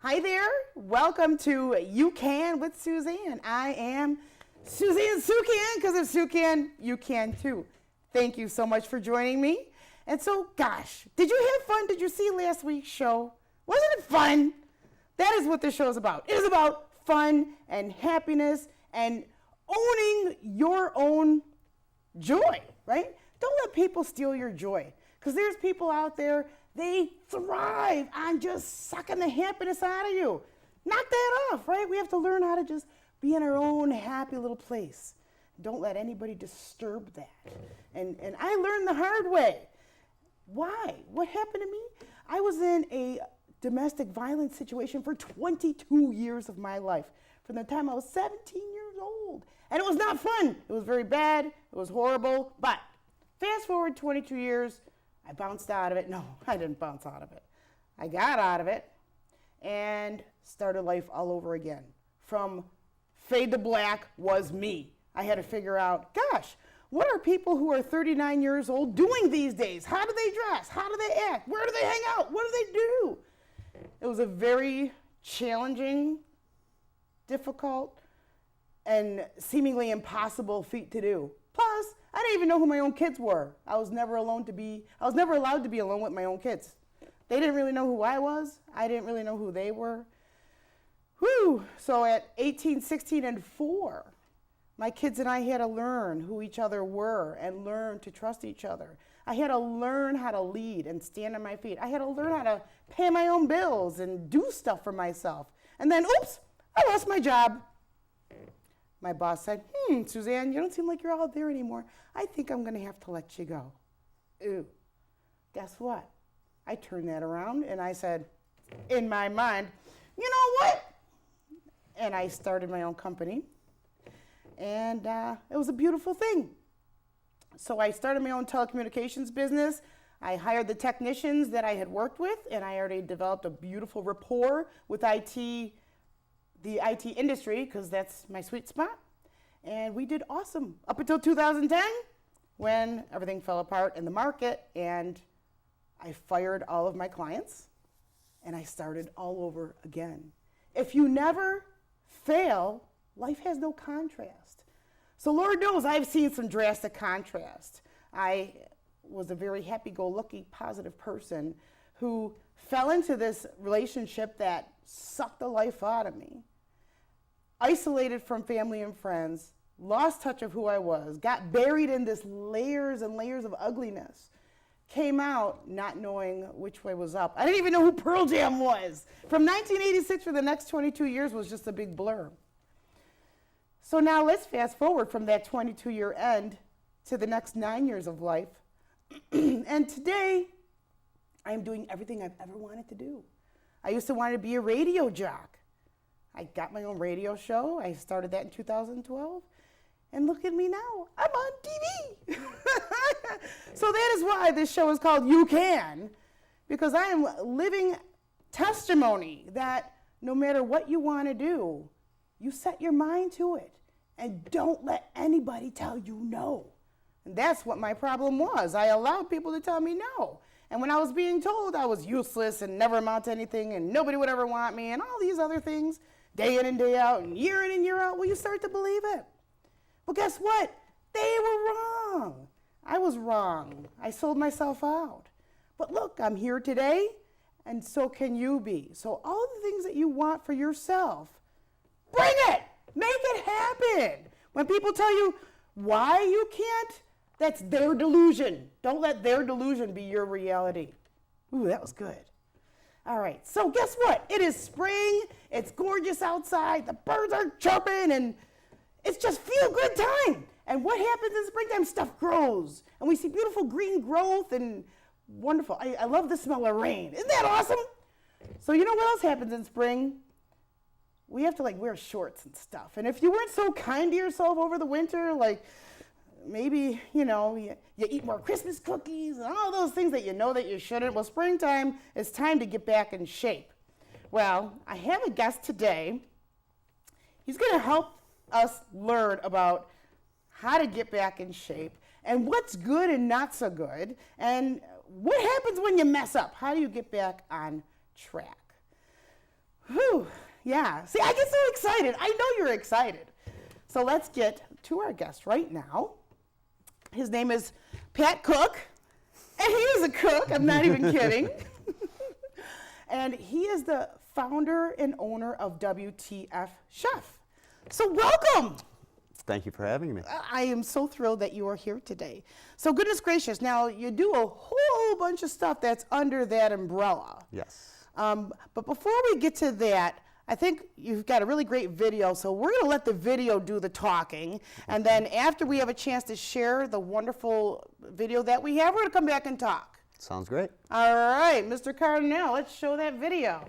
Hi there, welcome to You Can with Suzanne. I am Suzanne Suchan, because if Sue can, you can too. Thank you so much for joining me. And so, gosh, did you have fun? Did you see last week's show? Wasn't it fun? That is what this show is about. It is about fun and happiness and owning your own joy, right? Don't let people steal your joy, because there's people out there, they thrive on just sucking the happiness out of you. Knock that off, right? We have to learn how to just be in our own happy little place. Don't let anybody disturb that. And I learned the hard way. Why? What happened to me? I was in a domestic violence situation for 22 years of my life, from the time I was 17 years old. And it was not fun. It was very bad. It was horrible. But fast forward 22 years, I bounced out of it. No, I didn't bounce out of it. I got out of it and started life all over again. From fade to black was me. I had to figure out, gosh, what are people who are 39 years old doing these days? How do they dress? How do they act? Where do they hang out? What do they do? It was a very challenging, difficult, and seemingly impossible feat to do. Plus, I didn't even know who my own kids were. I was never allowed to be alone with my own kids. They didn't really know who I was. I didn't really know who they were. Whew. So at 18, 16, and 4, my kids and I had to learn who each other were and learn to trust each other. I had to learn how to lead and stand on my feet. I had to learn how to pay my own bills and do stuff for myself. And then, oops, I lost my job. My boss said, Suzanne, you don't seem like you're out there anymore. I think I'm going to have to let you go. Ooh, guess what? I turned that around and I said, in my mind, you know what? And I started my own company. And it was a beautiful thing. So I started my own telecommunications business. I hired the technicians that I had worked with, and I already developed a beautiful rapport with the IT industry, because that's my sweet spot. And we did awesome up until 2010, when everything fell apart in the market and I fired all of my clients and I started all over again. If you never fail, life has no contrast. So Lord knows I've seen some drastic contrast. I was a very happy-go-lucky, positive person who fell into this relationship that sucked the life out of me. Isolated from family and friends, lost touch of who I was, got buried in this layers and layers of ugliness, came out not knowing which way was up. I didn't even know who Pearl Jam was. From 1986 for the next 22 years was just a big blur. So now let's fast forward from that 22-year end to the next 9 years of life. And today, I am doing everything I've ever wanted to do. I used to want to be a radio jock. I got my own radio show. I started that in 2012. And look at me now. I'm on TV. So that is why this show is called You Can, because I am living testimony that no matter what you want to do, you set your mind to it. And don't let anybody tell you no. And that's what my problem was. I allowed people to tell me no. And when I was being told I was useless and never amount to anything and nobody would ever want me and all these other things, day in and day out and year out, well, you start to believe it. Well, guess what? They were wrong. I was wrong. I sold myself out. But look, I'm here today, and so can you be. So all the things that you want for yourself, bring it. Make it happen. When people tell you, Why you can't? That's their delusion. Don't let their delusion be your reality. Ooh, that was good. All right, so guess what? It is spring. It's gorgeous outside. The birds are chirping, and it's just feel-good time. And what happens in springtime? Stuff grows, and we see beautiful green growth and wonderful. I love the smell of rain. Isn't that awesome? So you know what else happens in spring? We have to wear shorts and stuff. And if you weren't so kind to yourself over the winter, maybe, you eat more Christmas cookies and all those things that you know that you shouldn't. Well, springtime, it's time to get back in shape. Well, I have a guest today. He's going to help us learn about how to get back in shape and what's good and not so good, and what happens when you mess up. How do you get back on track? Whew, yeah. See, I get so excited. I know you're excited. So let's get to our guest right now. His name is Pat Koch, and he is a cook. I'm not even kidding. And he is the founder and owner of WTF Chef. So welcome. Thank you for having me. I am so thrilled that you are here today. So goodness gracious, now you do a whole bunch of stuff that's under that umbrella. Yes. But before we get to that, I think you've got a really great video, so we're going to let the video do the talking, and then after we have a chance to share the wonderful video that we have, we're going to come back and talk. Sounds great. All right, Mr. Cardinal, let's show that video.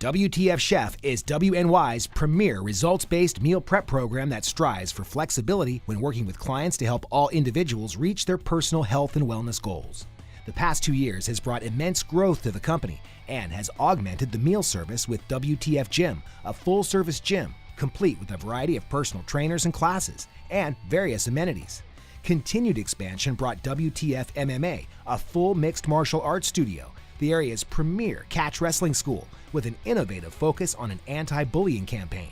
WTF Chef is WNY's premier results-based meal prep program that strives for flexibility when working with clients to help all individuals reach their personal health and wellness goals. The past 2 years has brought immense growth to the company and has augmented the meal service with WTF Gym, a full-service gym complete with a variety of personal trainers and classes and various amenities. Continued expansion brought WTF MMA, a full mixed martial arts studio, the area's premier catch wrestling school with an innovative focus on an anti-bullying campaign.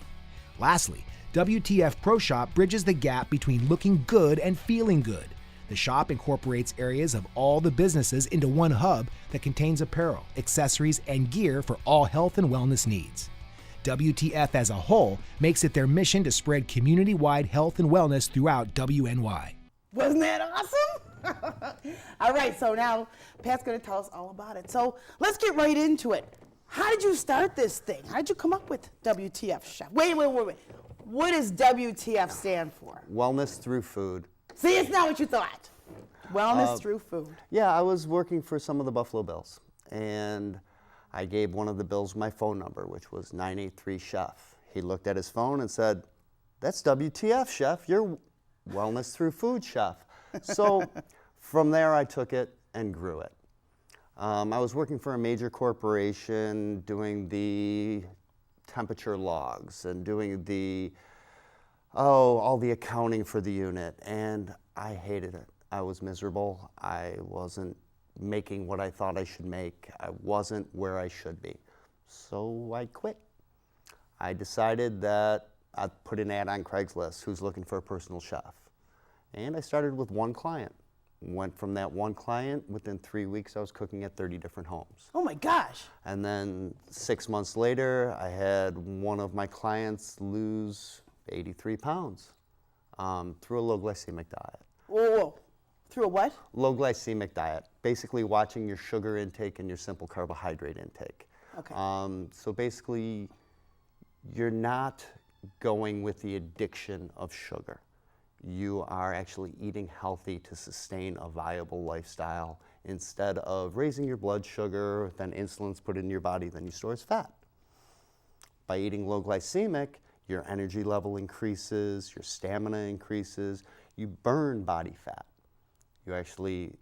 Lastly, WTF Pro Shop bridges the gap between looking good and feeling good. The shop incorporates areas of all the businesses into one hub that contains apparel, accessories, and gear for all health and wellness needs. WTF as a whole makes it their mission to spread community-wide health and wellness throughout WNY. Wasn't that awesome? All right, so now Pat's going to tell us all about it. So let's get right into it. How did you start this thing? How did you come up with WTF Chef? Wait. What does WTF stand for? Wellness through food. See, it's not what you thought. Wellness through food. Yeah, I was working for some of the Buffalo Bills, and I gave one of the Bills my phone number, which was 983-CHEF. He looked at his phone and said, "That's WTF, Chef. You're Wellness Through Food Chef." So from there, I took it and grew it. I was working for a major corporation doing the temperature logs and doing all the accounting for the unit, and I hated it. I was miserable. I wasn't making what I thought I should make. I wasn't where I should be. So I quit. I decided that I'd put an ad on Craigslist, who's looking for a personal chef. And I started with one client. Went from that one client, within 3 weeks I was cooking at 30 different homes. Oh my gosh. And then 6 months later, I had one of my clients lose 83 pounds through a low glycemic diet. Whoa. Through a what? Low glycemic diet, basically watching your sugar intake and your simple carbohydrate intake. Okay. So basically, you're not going with the addiction of sugar. You are actually eating healthy to sustain a viable lifestyle instead of raising your blood sugar, then insulin's put in your body, then you store as fat. By eating low glycemic, your energy level increases, your stamina increases, you burn body fat. You actually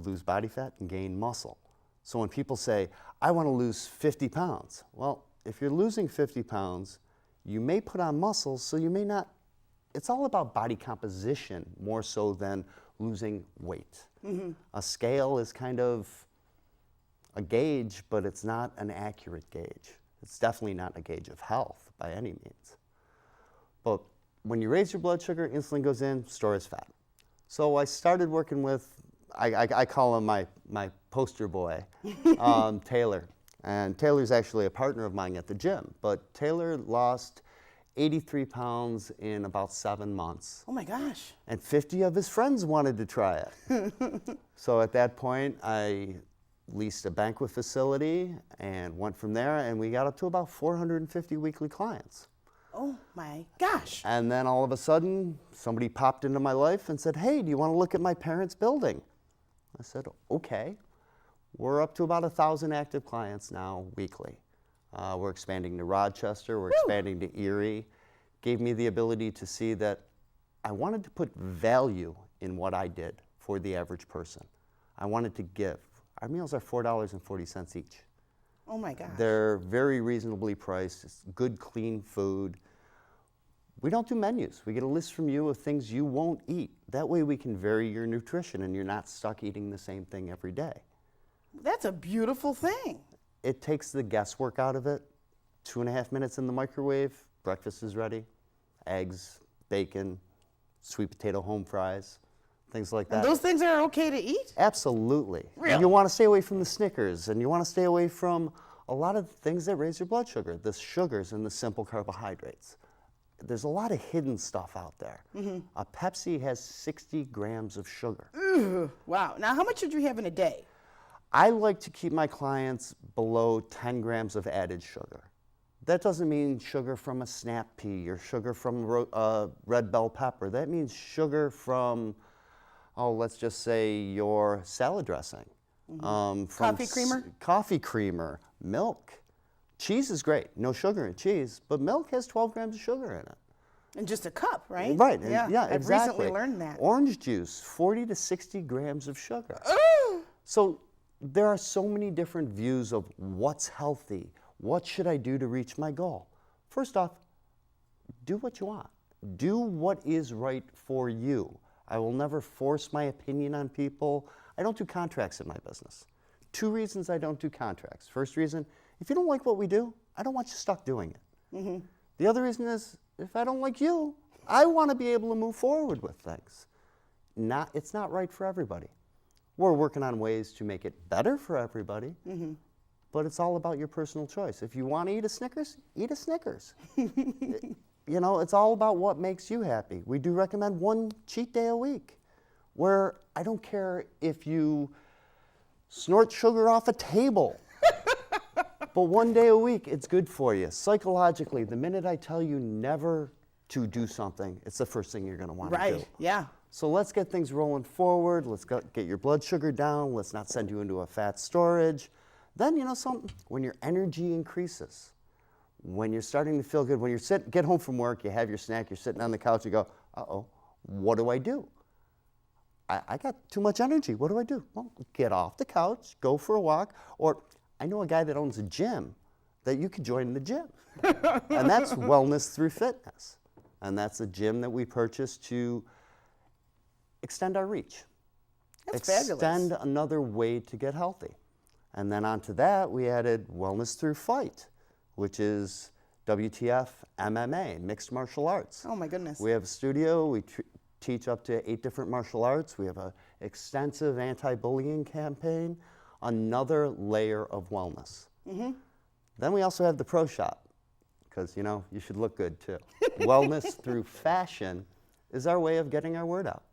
lose body fat and gain muscle. So when people say, "I want to lose 50 pounds," well, if you're losing 50 pounds, you may put on muscle, so you may not. It's all about body composition more so than losing weight. Mm-hmm. A scale is kind of a gauge, but it's not an accurate gauge. It's definitely not a gauge of health by any means. But when you raise your blood sugar, insulin goes in, store as fat. So I started working with, I call him my poster boy, Taylor. And Taylor's actually a partner of mine at the gym. But Taylor lost 83 pounds in about 7 months. Oh my gosh. And 50 of his friends wanted to try it. So at that point, I leased a banquet facility and went from there, and we got up to about 450 weekly clients. Oh my gosh. And then all of a sudden, somebody popped into my life and said, hey, do you want to look at my parents' building? I said, okay. We're up to about 1,000 active clients now weekly. We're expanding to Rochester, we're expanding to Erie. Gave me the ability to see that I wanted to put value in what I did for the average person. I wanted to give. Our meals are $4.40 each. Oh my gosh. They're very reasonably priced. It's good, clean food. We don't do menus. We get a list from you of things you won't eat. That way we can vary your nutrition and you're not stuck eating the same thing every day. That's a beautiful thing. It takes the guesswork out of it. 2.5 minutes in the microwave, breakfast is ready. Eggs, bacon, sweet potato home fries, things like that. And those things are okay to eat? Absolutely. Really? And you want to stay away from the Snickers, and you want to stay away from a lot of things that raise your blood sugar, the sugars and the simple carbohydrates. There's a lot of hidden stuff out there. A Pepsi has 60 grams of sugar. Ooh, wow. Now, how much should you have in a day? I like to keep my clients below 10 grams of added sugar. That doesn't mean sugar from a snap pea or sugar from red bell pepper. That means sugar from, let's just say your salad dressing. From Coffee creamer? Coffee creamer, milk. Cheese is great, no sugar in cheese, but milk has 12 grams of sugar in it. In just a cup, right? Right, Yeah, exactly. I've recently learned that. Orange juice, 40 to 60 grams of sugar. So there are so many different views of what's healthy. What should I do to reach my goal? First off, do what you want. Do what is right for you. I will never force my opinion on people. I don't do contracts in my business. 2 reasons I don't do contracts. First reason, if you don't like what we do, I don't want you stuck doing it. The other reason is, if I don't like you, I want to be able to move forward with things. It's not right for everybody. We're working on ways to make it better for everybody, but it's all about your personal choice. If you want to eat a Snickers, eat a Snickers. You know, it's all about what makes you happy. We do recommend 1 cheat day a week, where I don't care if you snort sugar off a table, but 1 day a week, it's good for you. Psychologically, the minute I tell you never to do something, it's the first thing you're going to want to do. Right, yeah. So let's get things rolling forward. Let's get your blood sugar down. Let's not send you into a fat storage. Then, you know something, when your energy increases, when you're starting to feel good, when you get home from work, you have your snack, you're sitting on the couch, you go, uh-oh, what do I do? I got too much energy. What do I do? Well, get off the couch, go for a walk, or I know a guy that owns a gym that you could join in the gym. And that's Wellness Through Fitness. And that's a gym that we purchased to extend our reach. That's Extend fabulous. another way to get healthy. And then onto that, we added Wellness Through Fight, which is WTF MMA, mixed martial arts. Oh my goodness. We have a studio. We teach up to 8 different martial arts. We have an extensive anti-bullying campaign, another layer of wellness. Then we also have the pro shop, because, you know, you should look good too. Wellness Through Fashion is our way of getting our word out.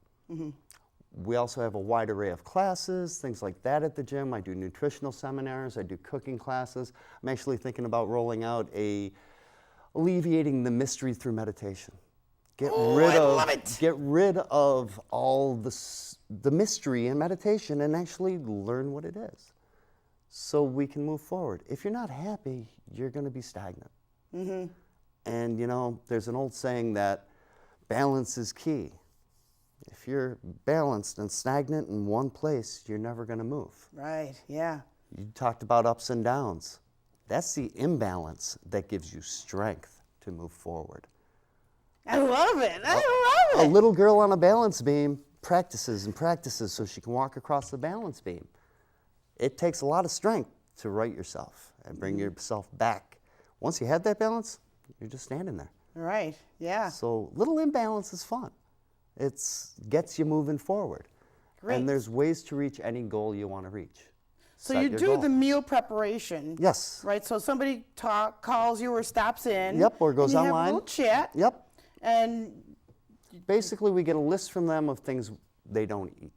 We also have a wide array of classes, things like that at the gym. I do nutritional seminars, I do cooking classes. I'm actually thinking about rolling out alleviating the mystery through meditation. Get rid of all the mystery in meditation and actually learn what it is, so we can move forward. If you're not happy, you're going to be stagnant. And you know, there's an old saying that balance is key. If you're balanced and stagnant in one place, you're never going to move. Right, yeah. You talked about ups and downs. That's the imbalance that gives you strength to move forward. I love it. I love A it. little girl on a balance beam practices and practices so she can walk across the balance beam. It takes a lot of strength to right yourself and bring yourself back. Once you have that balance, you're just standing there. Right, yeah. So little imbalance is fun. It gets you moving forward. Great. And there's ways to reach any goal you want to reach. So set you your do goal. the meal preparation. Yes. Right. So somebody calls you or stops in. Yep, or goes and you online. have a little chat. Yep. And Basically, we get a list from them of things they don't eat.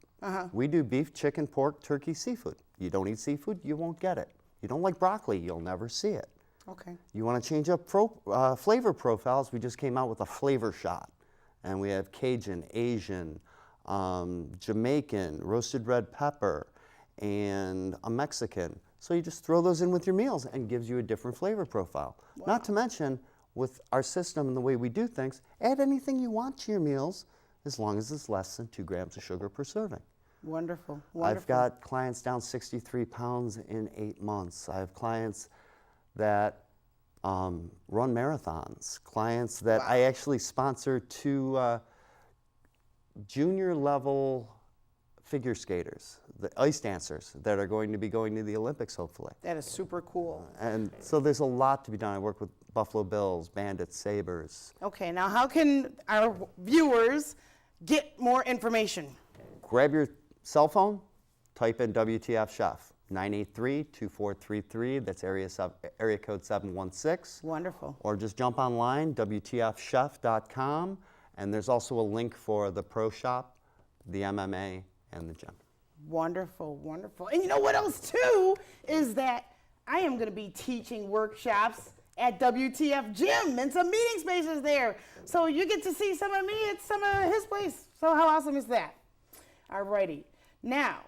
We do beef, chicken, pork, turkey, seafood. You don't eat seafood, you won't get it. You don't like broccoli, you'll never see it. okay. You want to change up flavor profiles, we just came out with a flavor shot. And we have Cajun, Asian, Jamaican, roasted red pepper, and a Mexican. So you just throw those in with your meals and gives you a different flavor profile. Wow. Not to mention, with our system and the way we do things, add anything you want to your meals as long as it's less than 2 grams of sugar per serving. Wonderful. I've got clients down 63 pounds in 8 months. I have clients that run marathons, clients that I actually sponsor 2 junior level figure skaters, the ice dancers that are going to be going to the Olympics hopefully. That is super cool. And so there's a lot to be done. I work with Buffalo Bills, Bandits, Sabres. Okay, now how can our viewers get more information? Grab your cell phone, type in WTF Chef, 983-2433, that's area code 716. Wonderful. Or just jump online, WTFchef.com, and there's also a link for the Pro Shop, the MMA, and the gym. Wonderful, wonderful. And you know what else too is that I am going to be teaching workshops at WTF Gym and some meeting spaces there. So you get to see some of me at some of his place. So how awesome is that? Alrighty. Now,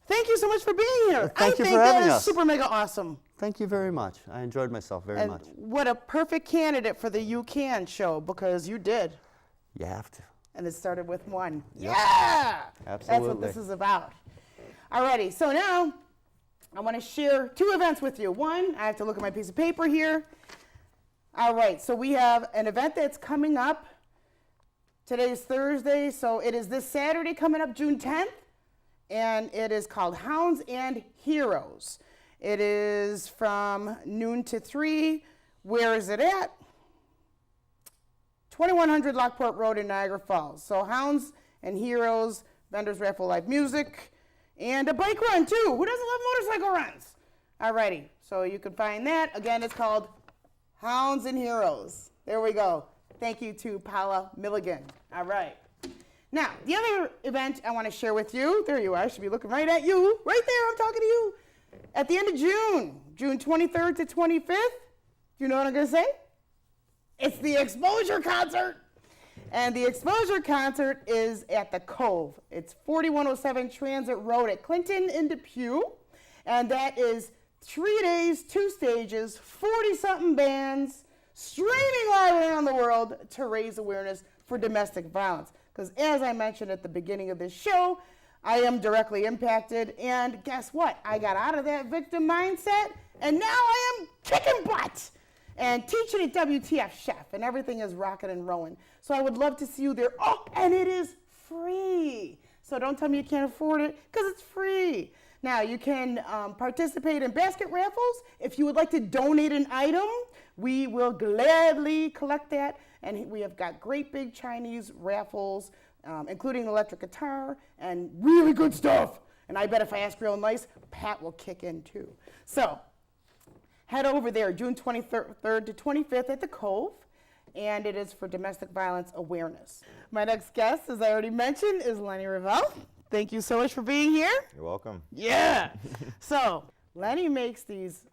thank you so much for being here. Thank you for having us. Super mega awesome. Thank you very much. I enjoyed myself very And much. what a perfect candidate for the You Can show, because you did. You have to. And it started with one. Yeah! That's what Absolutely. this is about. Alrighty, so now I want to share 2 events with you. One, I have to look at my piece of paper here. All right, so we have an event that's coming up. Today's Thursday, so it is this Saturday coming up, June 10th, and it is called Hounds and Heroes. It is from noon to 3. Where is it at? 2100 Lockport Road in Niagara Falls. So Hounds and Heroes, vendors raffle live music, and a bike run too. Who doesn't love motorcycle runs? Alrighty, so you can find that. Again, it's called Hounds and Heroes. There we go. Thank you to Paula Milligan. All right. Now, the other event I want to share with you, there you are, I should be looking right at you. Right there, I'm talking to you. At the end of June, June 23rd to 25th, do you know what I'm going to say? It's the Exposure Concert. And the Exposure Concert is at the Cove. It's 4107 Transit Road at Clinton in Depew. And that is 3 days, 2 stages, 40-something bands, streaming live around the world to raise awareness for domestic violence. Because as I mentioned at the beginning of this show, I am directly impacted. And guess what? I got out of that victim mindset, and now I am kicking butt and teaching at WTF Chef, and everything is rocking and rolling. So I would love to see you there. Oh, and it is free. So don't tell me you can't afford it, because it's free. Now, you can participate in basket raffles. If you would like to donate an item, we will gladly collect that. And we have got great big Chinese raffles, including electric guitar and really good stuff. And I bet if I ask real nice, Pat will kick in too. So head over there, June 23rd to 25th at the Cove, and it is for domestic violence awareness. My next guest, as I already mentioned, is Lenny Revell. Thank you so much for being here. You're welcome. Yeah. So Lenny makes these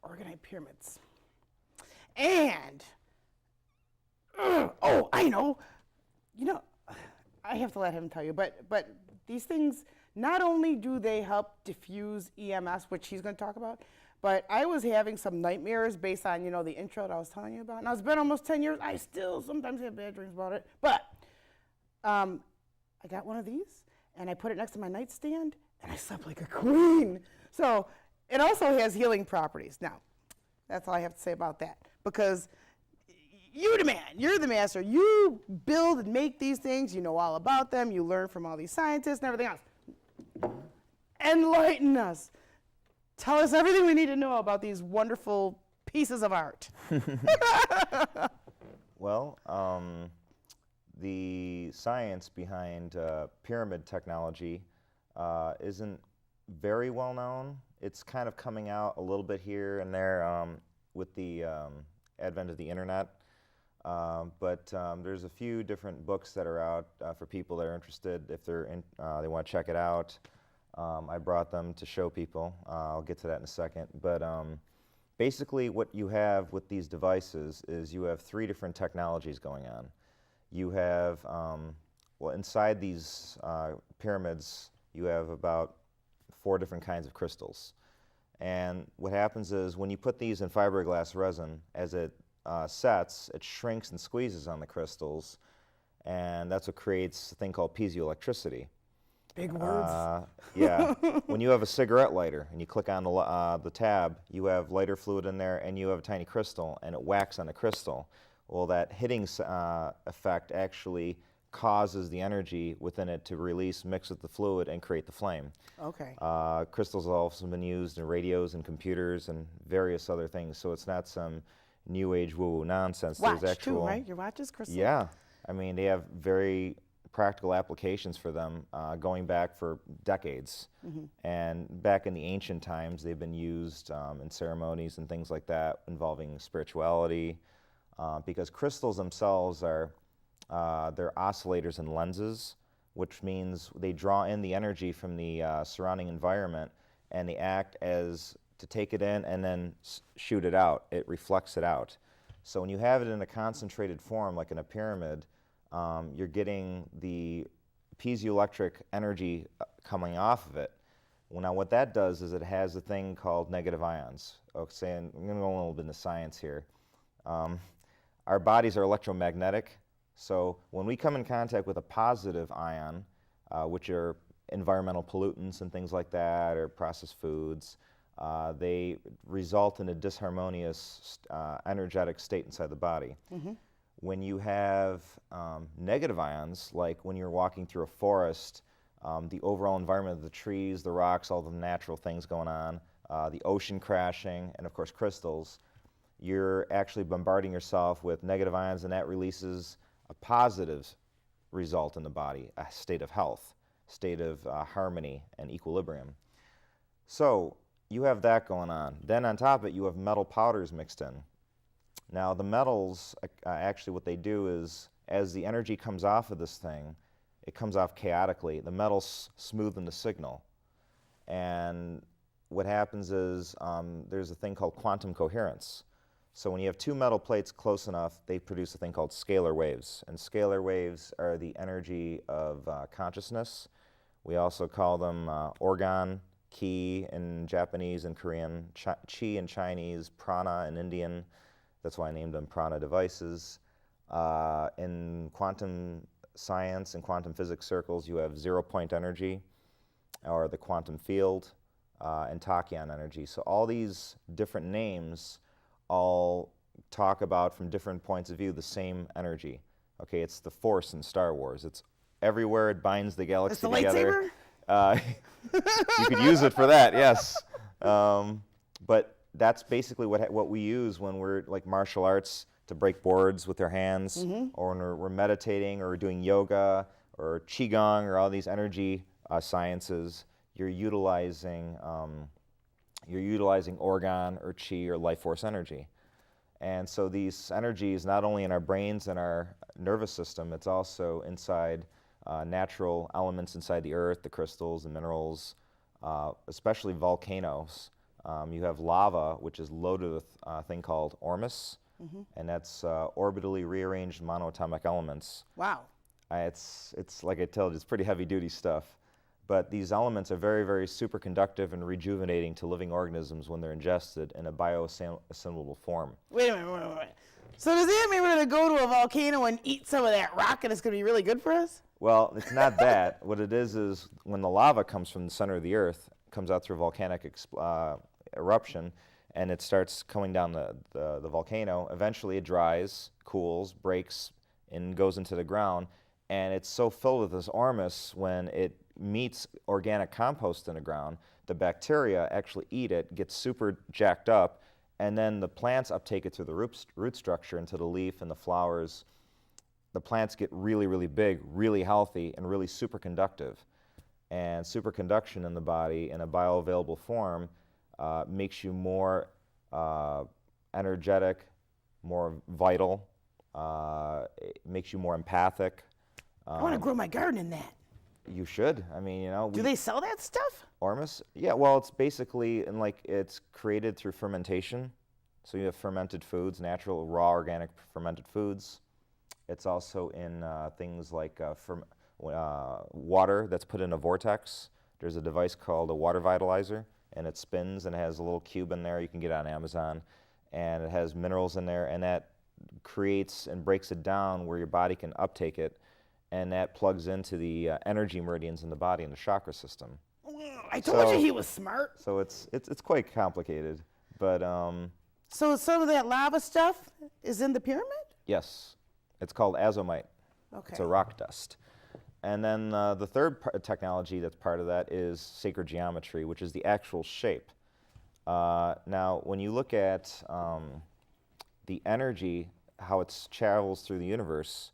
orgonite pyramids. And, oh, I know. You know, I have to let him tell you, but these things, not only do they help diffuse EMS, which he's going to talk about, but I was having some nightmares based on, you know, the intro that I was telling you about. Now, it's been almost 10 years. I still sometimes have bad dreams about it. But I got one of these, and I put it next to my nightstand, and I slept like a queen. So it also has healing properties. Now, that's all I have to say about that. Because you're the man. You're the master. You build and make these things. You know all about them. You learn from all these scientists and everything else. Enlighten us. Tell us everything we need to know about these wonderful pieces of art. Well, the science behind pyramid technology isn't very well known. It's kind of coming out a little bit here and there with the advent of the internet. But there's a few different books that are out for people that are interested. If they want to check it out, I brought them to show people. I'll get to that in a second. But basically, what you have with these devices is you have 3 different technologies going on. You have, well, inside these pyramids, you have about 4 different kinds of crystals. And what happens is when you put these in fiberglass resin, as it sets, it shrinks and squeezes on the crystals, and that's what creates a thing called piezoelectricity. Big words. Yeah. When you have a cigarette lighter and you click on the tab, you have lighter fluid in there and you have a tiny crystal, and it whacks on the crystal. Well, that hitting effect actually causes the energy within it to release, mix with the fluid, and create the flame. Okay. Crystals have also been used in radios and computers and various other things, so it's not some new age woo-woo nonsense. Watch There's actual, too, right? Your watch is crystal. Yeah. I mean, they have very practical applications for them going back for decades. And back in the ancient times, they've been used in ceremonies and things like that involving spirituality, because crystals themselves are they're oscillators and lenses, which means they draw in the energy from the surrounding environment, and they act as to take it in and then shoot it out. It reflects it out. So when you have it in a concentrated form, like in a pyramid, you're getting the piezoelectric energy coming off of it. Well, now what that does is it has a thing called negative ions. Okay, and I'm going to go a little bit into science here. Our bodies are electromagnetic, so when we come in contact with a positive ion, which are environmental pollutants and things like that, or processed foods, they result in a disharmonious energetic state inside the body. When you have negative ions, like when you're walking through a forest, the overall environment of the trees, the rocks, all the natural things going on, the ocean crashing, and of course crystals, you're actually bombarding yourself with negative ions, and that releases a positive result in the body, a state of health, state of harmony and equilibrium. So you have that going on. Then on top of it, you have metal powders mixed in. Now the metals, actually what they do is, as the energy comes off of this thing, it comes off chaotically. The metals smoothen the signal. And what happens is there's a thing called quantum coherence. So when you have 2 metal plates close enough, they produce a thing called scalar waves. And scalar waves are the energy of consciousness. We also call them organ, ki in Japanese and Korean, chi in Chinese, prana in Indian. That's why I named them prana devices. In quantum science and quantum physics circles, you have 0-point energy, or the quantum field, and tachyon energy. So all these different names all talk about, from different points of view, the same energy. Okay, it's the Force in Star Wars. It's everywhere. It binds the galaxy It's the together. lightsaber? You could use it for that, yes. But that's basically what we use when we're like martial arts, to break boards with our hands, or when we're meditating, or we're doing yoga, or qigong, or all these energy sciences. You're utilizing organ or chi or life force energy. And so these energies, not only in our brains and our nervous system, it's also inside natural elements inside the earth, the crystals, the minerals, especially volcanoes. You have lava, which is loaded with a thing called ormus, and that's orbitally rearranged monoatomic elements. Wow. It's like I told you, it's pretty heavy-duty stuff. But these elements are very, very superconductive and rejuvenating to living organisms when they're ingested in a bioassimilable form. Wait a minute. So does that mean we're going to go to a volcano and eat some of that rock, and it's going to be really good for us? Well, it's not that. What it is when the lava comes from the center of the earth, comes out through volcanic eruption, and it starts coming down the volcano, eventually it dries, cools, breaks, and goes into the ground. And it's so filled with this ormus, when it meets organic compost in the ground, the bacteria actually eat it, get super jacked up, and then the plants uptake it through the root structure into the leaf and the flowers. The plants get really, really big, really healthy, and really superconductive. And superconduction in the body in a bioavailable form makes you more energetic, more vital, it makes you more empathic. I want to grow my garden in that. You should. I mean, you know. Do they sell that stuff? Ormus? Yeah, well, it's basically, it's created through fermentation. So you have fermented foods, natural, raw, organic fermented foods. It's also in things like water that's put in a vortex. There's a device called a water vitalizer, and it spins and it has a little cube in there. You can get it on Amazon. And it has minerals in there, and that creates and breaks it down where your body can uptake it, and that plugs into the energy meridians in the body and the chakra system. I told you he was smart. So it's quite complicated, but So some of that lava stuff is in the pyramid? yes, it's called azomite. Okay. It's a rock dust. And then the third technology that's part of that is sacred geometry, which is the actual shape. Now, when you look at the energy, how it travels through the universe,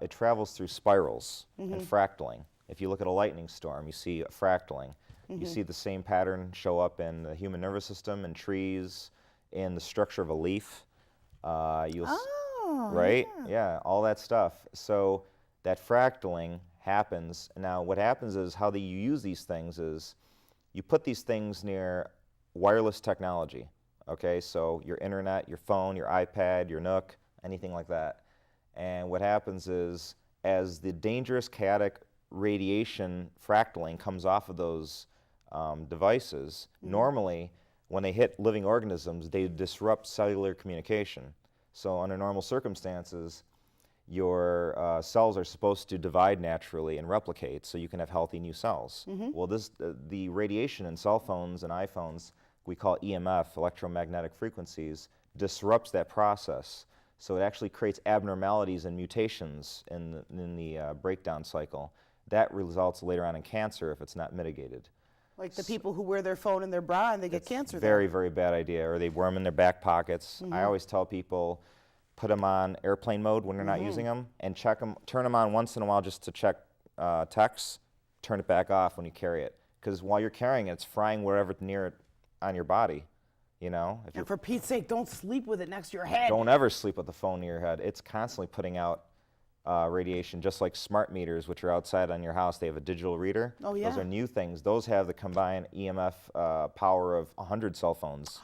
it travels through spirals and fractaling. If you look at a lightning storm, you see a fractaling. You see the same pattern show up in the human nervous system, in trees, in the structure of a leaf. Right? Yeah, all that stuff. So that fractaling happens. Now, what happens is how you use these things is you put these things near wireless technology. Okay, so your internet, your phone, your iPad, your Nook, anything like that. And what happens is as the dangerous chaotic radiation fractaling comes off of those devices, normally when they hit living organisms, they disrupt cellular communication. So under normal circumstances, your cells are supposed to divide naturally and replicate so you can have healthy new cells. Well, the radiation in cell phones and iPhones, we call EMF, electromagnetic frequencies, disrupts that process. So it actually creates abnormalities and mutations in the breakdown cycle. That results later on in cancer if it's not mitigated. Like the people who wear their phone in their bra and they get cancer. Very, very bad idea. Or they wear them in their back pockets. I always tell people, put them on airplane mode when they're not using them, and check them. Turn them on once in a while just to check texts. Turn it back off when you carry it, because while you're carrying it, it's frying wherever's near it on your body. You know. And for Pete's sake, don't sleep with it next to your head. Don't ever sleep with the phone near your head. It's constantly putting out radiation, just like smart meters, which are outside on your house. They have a digital reader. Oh, yeah. Those are new things. Those have the combined EMF power of 100 cell phones.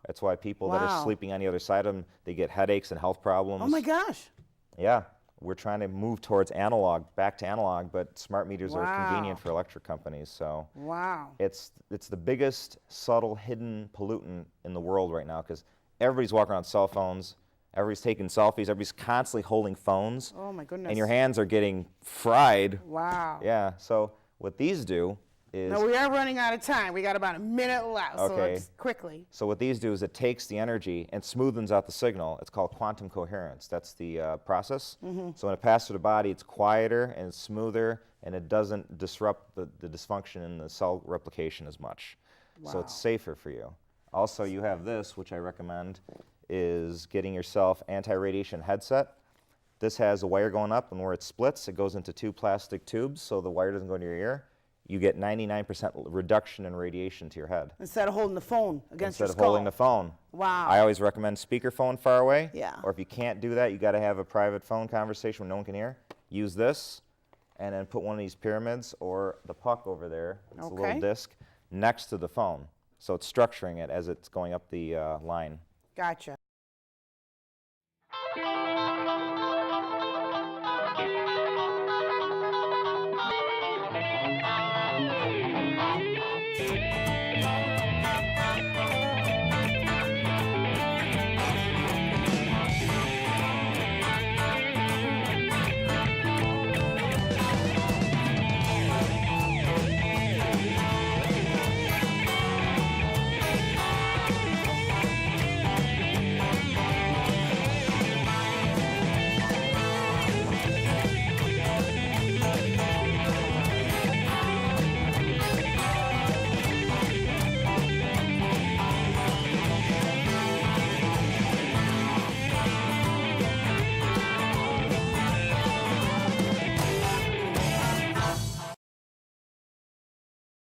That's why people that are sleeping on the other side of them, they get headaches and health problems. Oh my gosh. Yeah, we're trying to move towards analog, back to analog, but smart meters are convenient for electric companies. So it's the biggest subtle hidden pollutant in the world right now, because everybody's walking around cell phones. Everybody's taking selfies. Everybody's constantly holding phones. Oh, my goodness. And your hands are getting fried. Wow. Yeah. So what these do is... Now, we are running out of time. We got about a minute left, so let's quickly. So what these do is it takes the energy and smoothens out the signal. It's called quantum coherence. That's the process. So when it passes through the body, it's quieter and it's smoother, and it doesn't disrupt the dysfunction in the cell replication as much. So it's safer for you. Also, you have this, which I recommend, is getting yourself anti-radiation headset. This has a wire going up, and where it splits, it goes into two plastic tubes, so the wire doesn't go into your ear. You get 99% reduction in radiation to your head. Instead of holding the phone against your skull. Instead of holding the phone. Wow. I always recommend speakerphone far away. Yeah. Or if you can't do that, you got to have a private phone conversation where no one can hear. Use this, and then put one of these pyramids or the puck over there. It's a little disc next to the phone. So it's structuring it as it's going up the line. Gotcha.